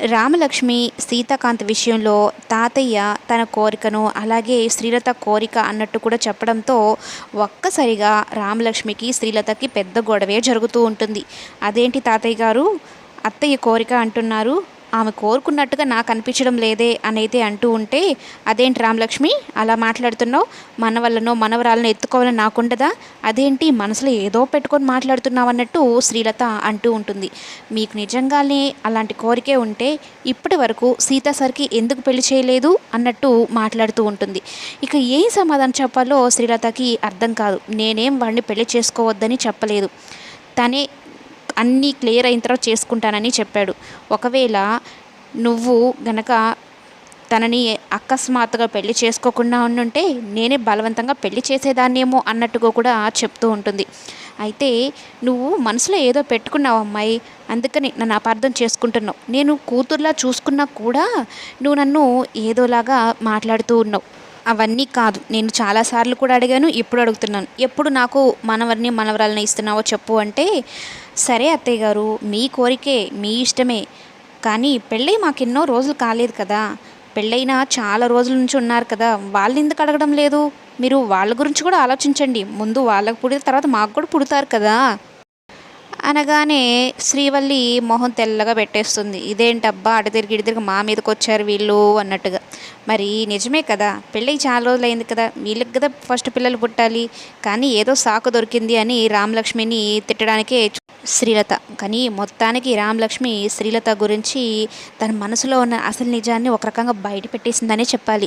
రామలక్ష్మి సీతాకాంత్ విషయంలో తాతయ్య తన కోరికను అలాగే శ్రీలత కోరిక అన్నట్టు కూడా చెప్పడంతో ఒక్కసారిగా రామలక్ష్మికి శ్రీలతకి పెద్ద గొడవే జరుగుతూ ఉంటుంది. అదేంటి తాతయ్య గారు, అత్తయ్య కోరిక అంటున్నారు, ఆమె కోరుకున్నట్టుగా నాకు అనిపించడం లేదే అనైతే అంటూ ఉంటే, అదేంటి రామలక్ష్మి అలా మాట్లాడుతున్నావు, మనవళ్ళనో మనవరాలను ఎత్తుకోవాలని నాకుండదా, అదేంటి మనసులో ఏదో పెట్టుకొని మాట్లాడుతున్నావు అన్నట్టు శ్రీలత అంటూ ఉంటుంది. మీకు నిజంగానే అలాంటి కోరికే ఉంటే ఇప్పటి వరకు సీతా సార్కి ఎందుకు పెళ్లి చేయలేదు అన్నట్టు మాట్లాడుతూ ఉంటుంది. ఇక ఏం సమాధానం చెప్పాలో శ్రీలతకి అర్థం కాదు. నేనేం వాడిని పెళ్లి చేసుకోవద్దని చెప్పలేదు, తనే అన్నీ క్లియర్ అయిన తర్వాత చేసుకుంటానని చెప్పాడు. ఒకవేళ నువ్వు గనక తనని అకస్మాత్తుగా పెళ్లి చేసుకోకుండా ఉండుంటే నేనే బలవంతంగా పెళ్లి చేసేదాన్నేమో అన్నట్టుగా కూడా చెప్తూ ఉంటుంది. అయితే నువ్వు మనసులో ఏదో పెట్టుకున్నావు అమ్మాయి, అందుకని నన్ను అపార్థం చేసుకుంటున్నావు. నేను కూతుర్లా చూసుకున్నా కూడా నువ్వు నన్ను ఏదోలాగా మాట్లాడుతూ ఉన్నావు. అవన్నీ కాదు, నేను చాలాసార్లు కూడా అడిగాను, ఇప్పుడు అడుగుతున్నాను, ఎప్పుడు నాకు మనవరిని మనవరాలని ఇస్తున్నావో చెప్పు అంటే, సరే అత్తయ్య గారు మీ కోరికే మీ ఇష్టమే, కానీ పెళ్ళై మాకెన్నో రోజులు కాలేదు కదా, పెళ్ళైనా చాలా రోజుల నుంచి ఉన్నారు కదా, వాళ్ళు ఎందుకు అడగడం లేదు, మీరు వాళ్ళ గురించి కూడా ఆలోచించండి, ముందు వాళ్ళకు పుడిన తర్వాత మాకు కూడా పుడతారు కదా అనగానే శ్రీవల్లి మొహం తెల్లగా పెట్టేస్తుంది. ఇదేంటబ్బా అటు తిరిగి ఇటు తిరిగి మా మీదకి వచ్చారు వీళ్ళు అన్నట్టుగా. మరి నిజమే కదా, పెళ్ళి చాలా రోజులు అయింది కదా, వీళ్ళకి కదా ఫస్ట్ పిల్లలు పుట్టాలి, కానీ ఏదో సాకు దొరికింది అని రామలక్ష్మిని తిట్టడానికే శ్రీలత. కానీ మొత్తానికి రామలక్ష్మి శ్రీలత గురించి తన మనసులో ఉన్న అసలు నిజాన్ని ఒక రకంగా బయట పెట్టేసిందనే చెప్పాలి.